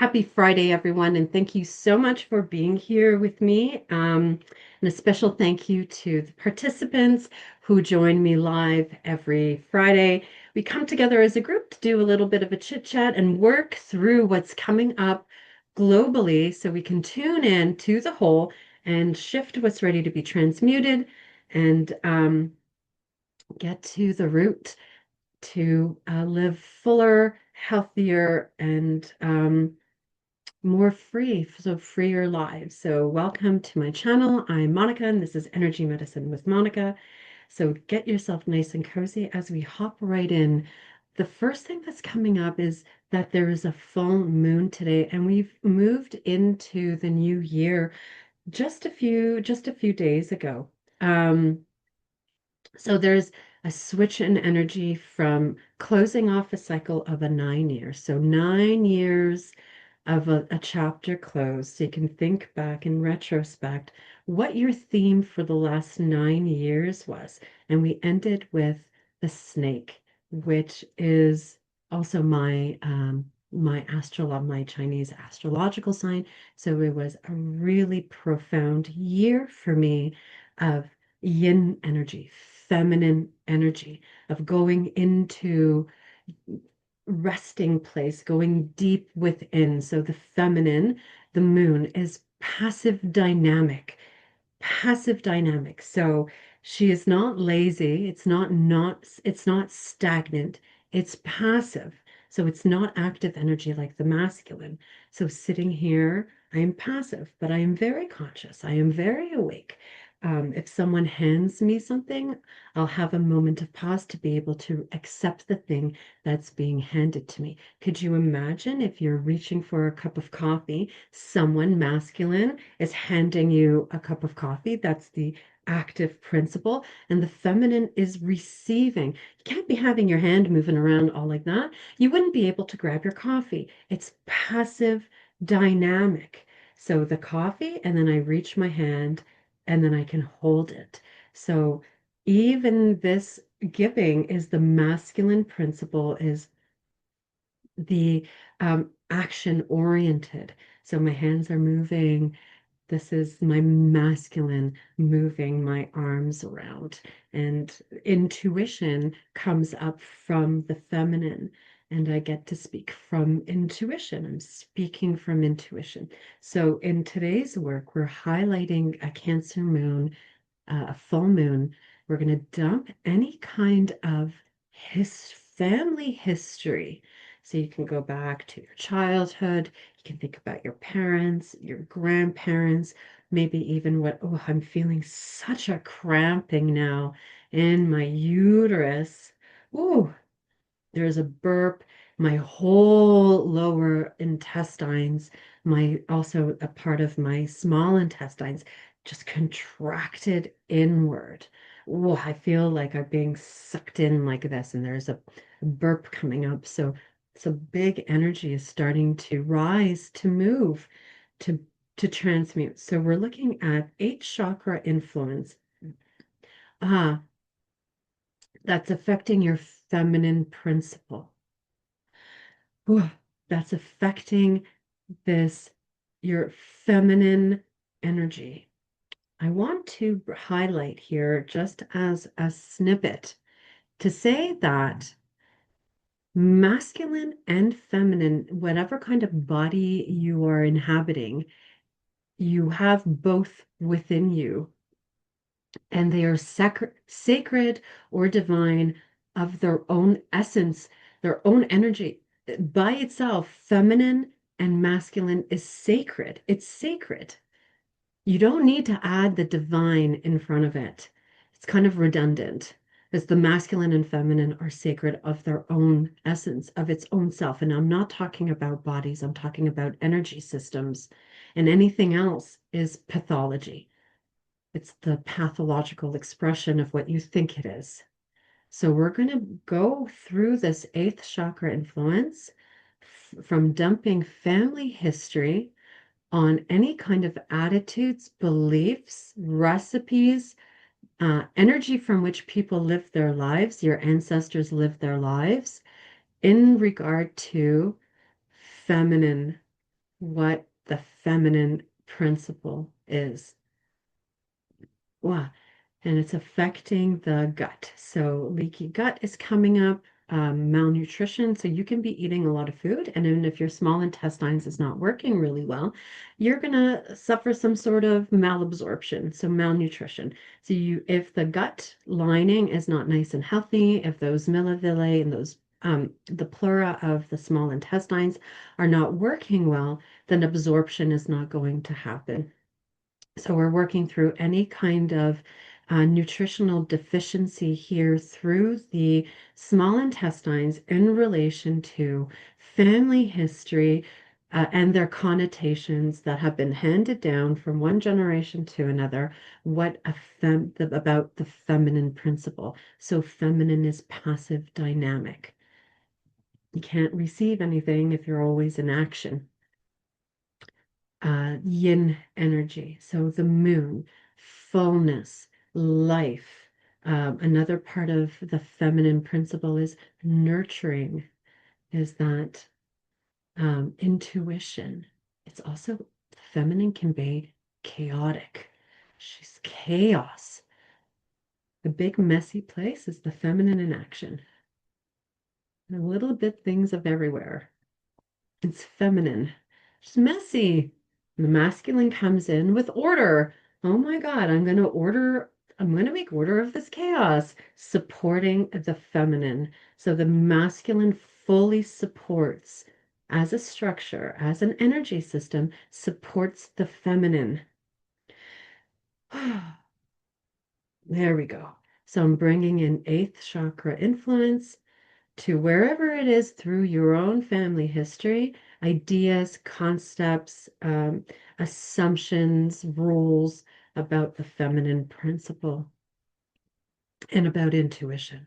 Happy Friday, everyone, and thank you so much for being here with me. And a special thank you to the participants who join me live every Friday. We come together as a group to do a little bit of a chit chat and work through what's coming up globally so we can tune in to the whole and shift what's ready to be transmuted and get to the root to live fuller, healthier, and more free, so freer lives. So, welcome to my channel. I'm Monica, and this is Energy Medicine with Monica. So, get yourself nice and cozy as we hop right in. The first thing that's coming up is that there is a full moon today, and we've moved into the new year just a few days ago. Um, so there's a switch in energy from closing off a cycle of a 9 year. So 9 years of a chapter closed. So you can think back in retrospect what your theme for the last 9 years was. And we ended with the snake, which is also my Chinese astrological sign. So it was a really profound year for me of yin energy, feminine energy, of going into resting place, going deep within. So the feminine, the moon, is passive dynamic. So she is not lazy. It's not stagnant. It's passive. So it's not active energy like the masculine. So sitting here, I am passive, but I am very conscious. I am very awake. If someone hands me something, I'll have a moment of pause to be able to accept the thing that's being handed to me. Could you imagine if you're reaching for a cup of coffee, someone masculine is handing you a cup of coffee? That's the active principle. And the feminine is receiving. You can't be having your hand moving around all like that. You wouldn't be able to grab your coffee. It's passive dynamic. So the coffee, and then I reach my hand, and then I can hold it. So even this giving is the masculine principle, is the action oriented. So my hands are moving. This is my masculine moving my arms around. And intuition comes up from the feminine. And I get to speak from intuition. I'm speaking from intuition. So in today's work, we're highlighting a Cancer moon, a full moon. We're going to dump any kind of family history. So you can go back to your childhood. You can think about your parents, your grandparents, maybe even oh, I'm feeling such a cramping now in my uterus. Ooh, there's a burp. My whole lower intestines, my also a part of my small intestines just contracted inward. Oh, I feel like I'm being sucked in like this, and there's a burp coming up. So big energy is starting to rise, to move, to to transmute. So we're looking at eight chakra influence. Ah, that's affecting your feminine principle. Whew, that's affecting this, your feminine energy. I want to highlight here, just as a snippet, to say that masculine and feminine, whatever kind of body you are inhabiting, you have both within you, and they are sacred or divine of their own essence, their own energy. By itself, feminine and masculine is sacred. It's sacred. You don't need to add the divine in front of it. It's kind of redundant because the masculine and feminine are sacred of their own essence, of its own self. And I'm not talking about bodies, I'm talking about energy systems. And anything else is pathology. It's the pathological expression of what you think it is. So we're going to go through this eighth chakra influence from dumping family history on any kind of attitudes, beliefs, recipes, energy from which people live their lives, your ancestors live their lives in regard to feminine. what the feminine principle is. Wow. And it's affecting the gut. So leaky gut is coming up, malnutrition. So you can be eating a lot of food, and then if your small intestines is not working really well, you're gonna suffer some sort of malabsorption, so malnutrition. So if the gut lining is not nice and healthy, if those millevilli and those the pleura of the small intestines are not working well, then absorption is not going to happen. So we're working through any kind of nutritional deficiency here through the small intestines in relation to family history and their connotations that have been handed down from one generation to another. About the feminine principle. So feminine is passive dynamic. You can't receive anything if you're always in action. Yin energy. So the moon, fullness, life. Another part of the feminine principle is nurturing, is that intuition. It's also feminine can be chaotic. She's chaos. The big messy place is the feminine in action. And a little bit things of everywhere. It's feminine. It's messy. The masculine comes in with order. Oh my God, I'm going to make order of this chaos, supporting the feminine. So the masculine fully supports, as a structure, as an energy system, supports the feminine. There we go. So I'm bringing in eighth chakra influence to wherever it is through your own family history, ideas, concepts, assumptions, rules about the feminine principle and about intuition.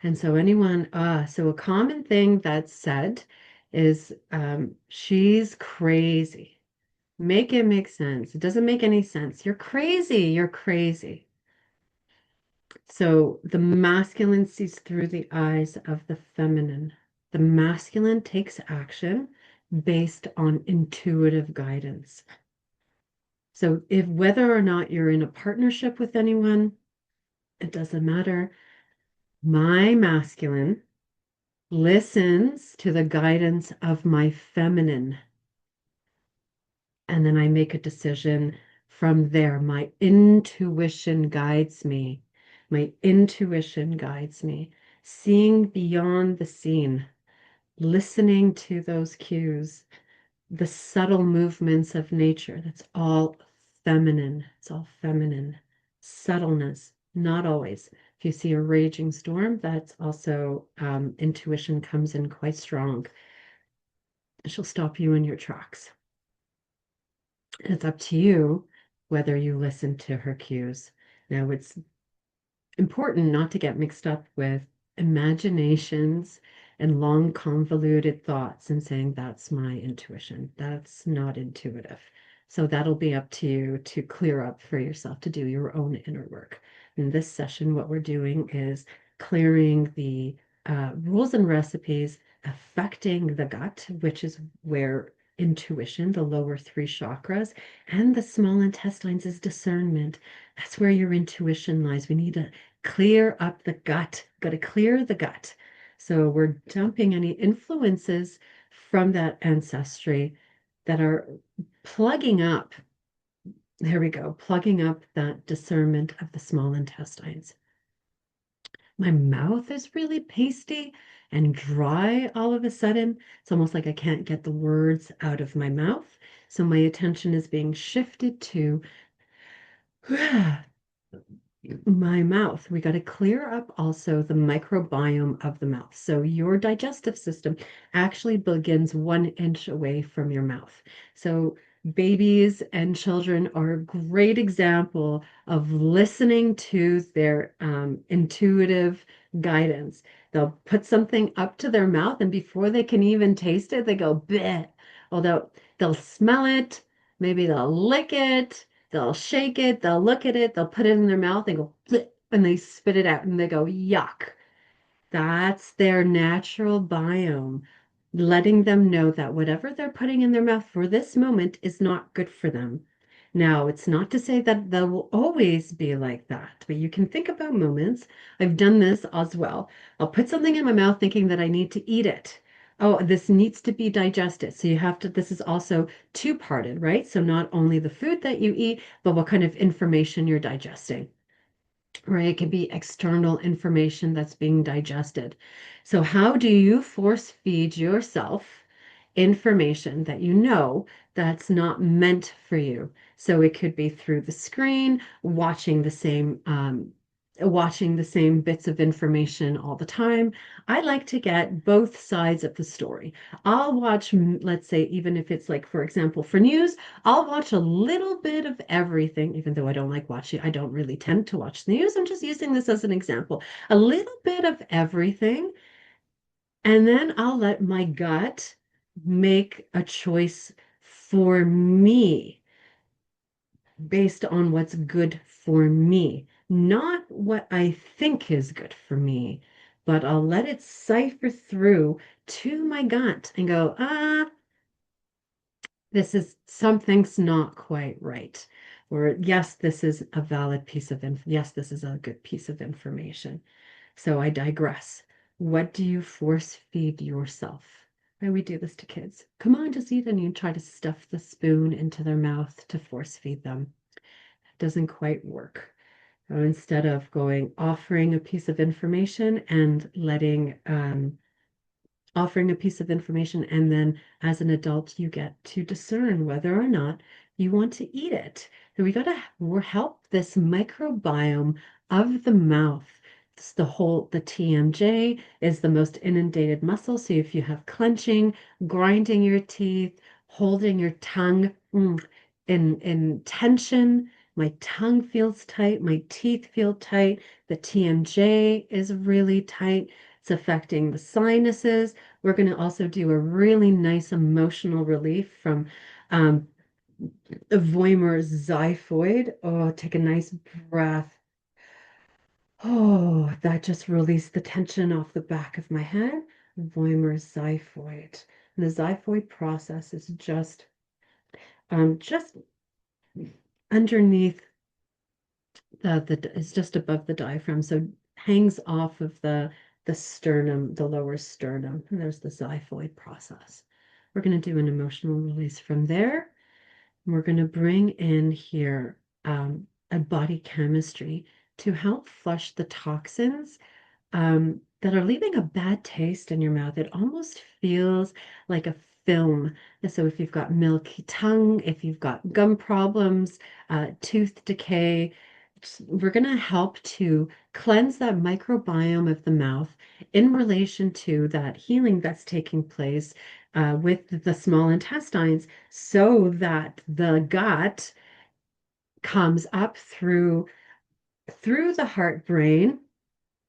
And so so a common thing that's said is she's crazy. Make it make sense. It doesn't make any sense. You're crazy. You're crazy. So the masculine sees through the eyes of the feminine. The masculine takes action based on intuitive guidance. So if whether or not you're in a partnership with anyone, it doesn't matter. My masculine listens to the guidance of my feminine, and then I make a decision from there. My intuition guides me. My intuition guides me. Seeing beyond the scene, listening to those cues, the subtle movements of nature. That's all feminine. It's all feminine. Subtleness, not always. If you see a raging storm, that's also intuition comes in quite strong. She'll stop you in your tracks. It's up to you whether you listen to her cues. Now, it's important not to get mixed up with imaginations and long convoluted thoughts and saying that's my intuition. That's not intuitive. So that'll be up to you to clear up for yourself to do your own inner work. In this session, what we're doing is clearing the rules and recipes affecting the gut, which is where intuition, the lower three chakras, and the small intestines is discernment. That's where your intuition lies. We need to clear up the gut. Got to clear the gut. So we're dumping any influences from that ancestry that are plugging up. There we go, plugging up that discernment of the small intestines. My mouth is really pasty and dry all of a sudden. It's almost like I can't get the words out of my mouth. So my attention is being shifted to my mouth. We got to clear up also the microbiome of the mouth. So your digestive system actually begins 1 inch away from your mouth. So babies and children are a great example of listening to their intuitive guidance. They'll put something up to their mouth, and before they can even taste it, they go bleh. Although they'll smell it, maybe they'll lick it, they'll shake it, they'll look at it, they'll put it in their mouth and go, "Bleh," and they spit it out and they go, yuck. That's their natural biome. letting them know that whatever they're putting in their mouth for this moment is not good for them. Now, it's not to say that they will always be like that, but you can think about moments. I've done this as well. I'll put something in my mouth thinking that I need to eat it. Oh, this needs to be digested. So you have to, this is also two-parted, right? So not only the food that you eat, but what kind of information you're digesting, right? It can be external information that's being digested. So, how do you force feed yourself information that you know that's not meant for you? So, it could be through the screen, watching the same bits of information all the time. I like to get both sides of the story. I'll watch, let's say, even if it's like, for example, for news, I'll watch a little bit of everything, even though I don't like watching, I don't really tend to watch the news. I'm just using this as an example. A little bit of everything, and then I'll let my gut make a choice for me based on what's good for me, not what I think is good for me, but I'll let it cipher through to my gut and go, this is something's not quite right. Or yes, this is a valid piece of yes, this is a good piece of information. So I digress. What do you force feed yourself? Why we do this to kids? Come on, just eat, and you try to stuff the spoon into their mouth to force feed them. It doesn't quite work. Instead of going offering a piece of information and letting offering a piece of information, and then as an adult, you get to discern whether or not you want to eat it. So we got to help this microbiome of the mouth. It's the TMJ is the most inundated muscle. So if you have clenching, grinding your teeth, holding your tongue in tension, my tongue feels tight, my teeth feel tight, the TMJ is really tight. It's affecting the sinuses. We're going to also do a really nice emotional relief from um, the Voimer xiphoid. Oh, take a nice breath. Oh, that just released the tension off the back of my head. Voimer xiphoid. And the xiphoid process is just underneath it's just above the diaphragm, so hangs off of the sternum, the lower sternum. And there's the xiphoid process. We're going to do an emotional release from there. We're going to bring in here a body chemistry to help flush the toxins that are leaving a bad taste in your mouth. It almost feels like a film. So if you've got milky tongue, if you've got gum problems, tooth decay, we're going to help to cleanse that microbiome of the mouth in relation to that healing that's taking place with the small intestines so that the gut comes up through the heart brain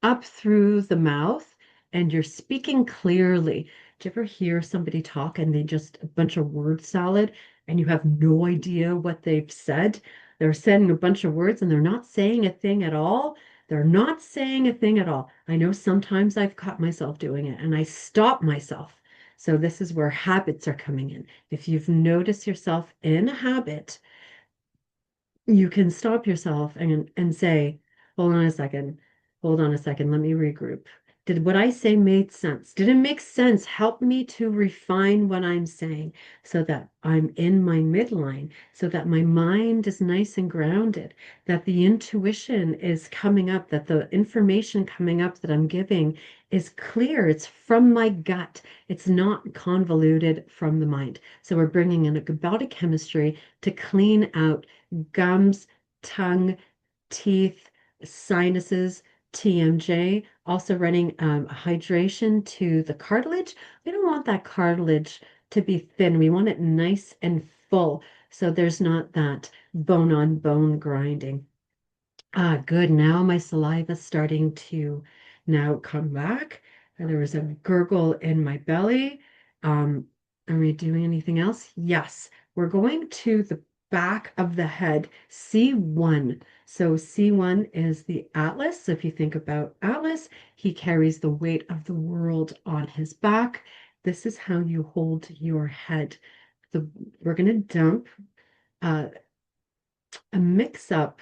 up through the mouth and you're speaking clearly. Do you ever hear somebody talk and they just a bunch of word salad and you have no idea what they've said? They're saying a bunch of words and they're not saying a thing at all. They're not saying a thing at all. I know sometimes I've caught myself doing it and I stop myself. So this is where habits are coming in. If you've noticed yourself in a habit, you can stop yourself and say, hold on a second, hold on a second, let me regroup. Did what I say made sense? Did it make sense? Help me to refine what I'm saying so that I'm in my midline, so that my mind is nice and grounded, that the intuition is coming up, that the information coming up that I'm giving is clear. It's from my gut. It's not convoluted from the mind. So we're bringing in a body chemistry to clean out gums, tongue, teeth, sinuses, TMJ, also running hydration to the cartilage. We don't want that cartilage to be thin. We want it nice and full so there's not that bone on bone grinding. Good. Now my saliva is starting to now come back. And there was a gurgle in my belly. Um, are we doing anything else? Yes. We're going to the back of the head, C1. So C1 is the Atlas. So if you think about Atlas, he carries the weight of the world on his back. This is how you hold your head. The, we're going to dump uh, a mix up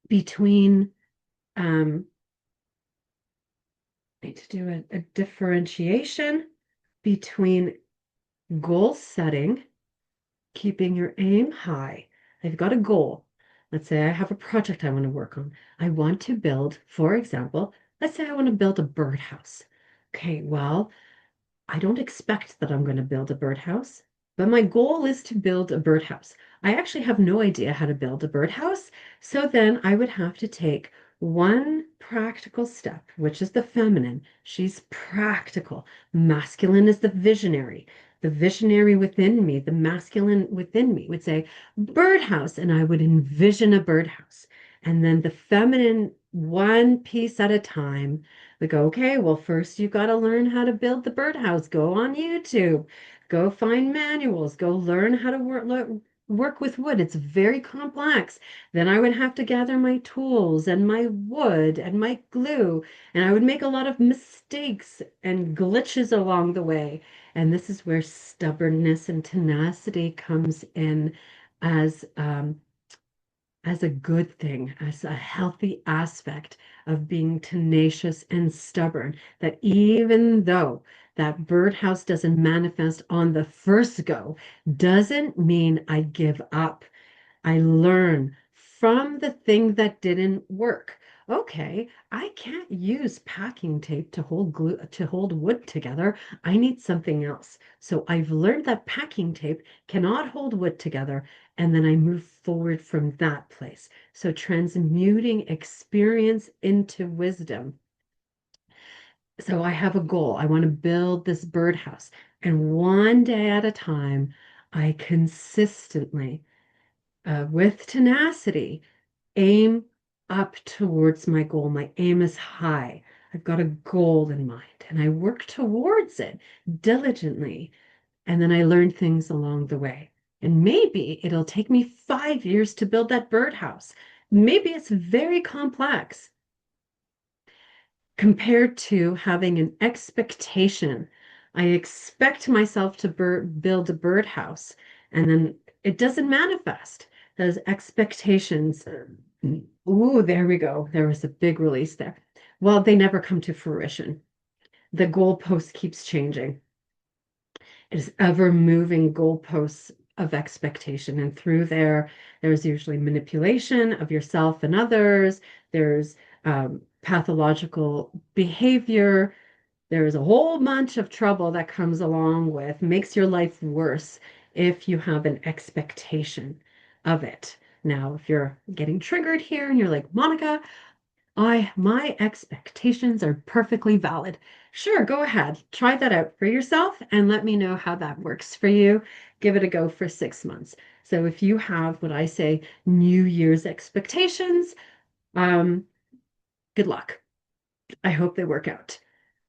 between, need to do a differentiation between goal setting, keeping your aim high. I've got a goal. Let's say I have a project I want to work on. I want to build, for example, let's say I want to build a birdhouse. Okay, well, I don't expect that I'm going to build a birdhouse, but my goal is to build a birdhouse. I actually have no idea how to build a birdhouse, so then I would have to take one practical step, which is the feminine. She's practical. Masculine is the visionary. The visionary within me, the masculine within me would say birdhouse, and I would envision a birdhouse. And then the feminine, one piece at a time, we go, okay, well, first you've got to learn how to build the birdhouse. Go on YouTube, go find manuals, go learn how to work with wood. It's very complex. Then I would have to gather my tools and my wood and my glue, and I would make a lot of mistakes and glitches along the way. And this is where stubbornness and tenacity comes in as as a good thing, as a healthy aspect of being tenacious and stubborn. That even though that birdhouse doesn't manifest on the first go, doesn't mean I give up. I learn from the thing that didn't work. Okay, I can't use packing tape to hold glue to hold wood together. I need something else. So I've learned that packing tape cannot hold wood together, and then I move forward from that place. So transmuting experience into wisdom. So I have a goal. I want to build this birdhouse, and one day at a time, I consistently with tenacity, aim up towards my goal. My aim is high. I've got a goal in mind and I work towards it diligently. And then I learn things along the way. And maybe it'll take me 5 years to build that birdhouse. Maybe it's very complex compared to having an expectation. I expect myself to build a birdhouse, and then it doesn't manifest. Those expectations. Ooh, there we go. There was a big release there. Well, they never come to fruition. The goalpost keeps changing. It is ever moving goalposts of expectation. And through there, there's usually manipulation of yourself and others. There's pathological behavior. There's a whole bunch of trouble that comes along with, makes your life worse if you have an expectation of it. Now, if you're getting triggered here and you're like, Monica, my expectations are perfectly valid. Sure, go ahead. Try that out for yourself and let me know how that works for you. Give it a go for 6 months. So if you have what I say New Year's expectations, um, good luck. I hope they work out.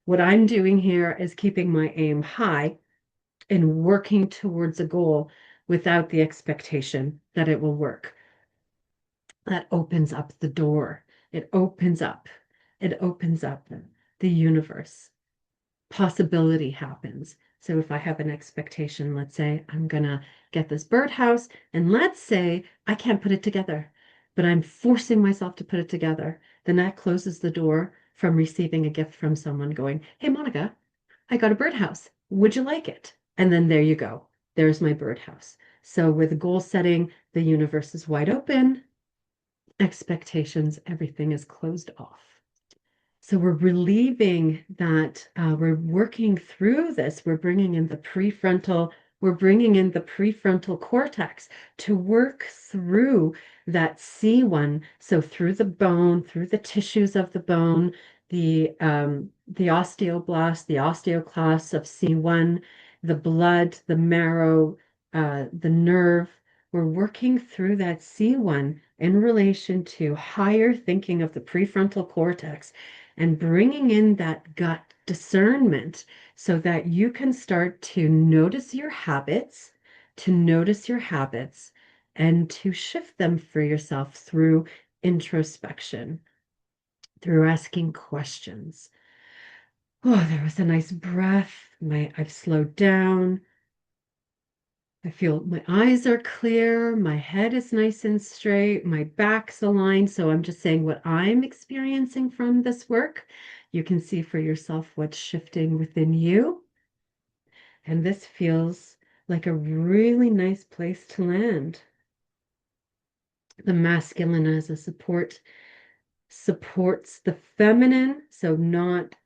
What I'm doing here is keeping my aim high and working towards a goal without the expectation that it will work. That opens up the door. It opens up. It opens up the universe. Possibility happens. So if I have an expectation, let's say I'm gonna get this birdhouse, and let's say I can't put it together, but I'm forcing myself to put it together, then that closes the door from receiving a gift from someone going, Hey, Monica, I got a birdhouse. Would you like it? And then there you go. There's my birdhouse. So with goal setting, the universe is wide open. Expectations, everything is closed off. So we're relieving that, we're working through this. We're bringing in the prefrontal cortex to work through that C1. So through the bone, through the tissues of the bone, the osteoblast, the osteoclast of C1, the blood, the marrow, the nerve. We're working through that C1 in relation to higher thinking of the prefrontal cortex and bringing in that gut discernment so that you can start to notice your habits, and to shift them for yourself through introspection, through asking questions. Oh, there was a nice breath. I've slowed down. I feel my eyes are clear, my head is nice and straight, my back's aligned. So I'm just saying what I'm experiencing from this work. You can see for yourself what's shifting within you. And this feels like a really nice place to land. The masculine as a support supports the feminine, so not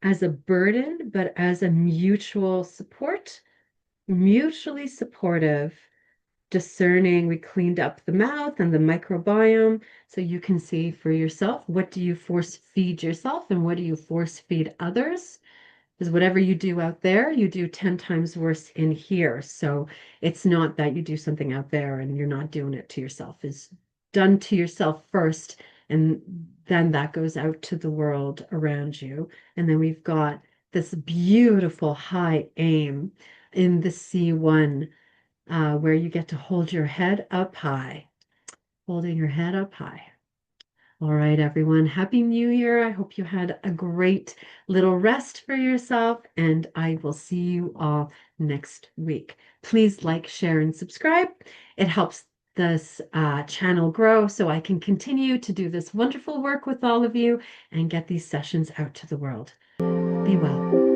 as a burden, but as a mutual support, mutually supportive, discerning. We cleaned up the mouth and the microbiome so you can see for yourself, what do you force feed yourself and what do you force feed others? Because whatever you do out there, you do 10 times worse in here. So it's not that you do something out there and you're not doing it to yourself. It's done to yourself first, and then that goes out to the world around you. And then we've got this beautiful high aim in the C1, where you get to hold your head up high, holding your head up high. All right, everyone. Happy New Year. I hope you had a great little rest for yourself, and I will see you all next week. Please like, share, and subscribe. It helps this channel grow so I can continue to do this wonderful work with all of you and get these sessions out to the world. Be well.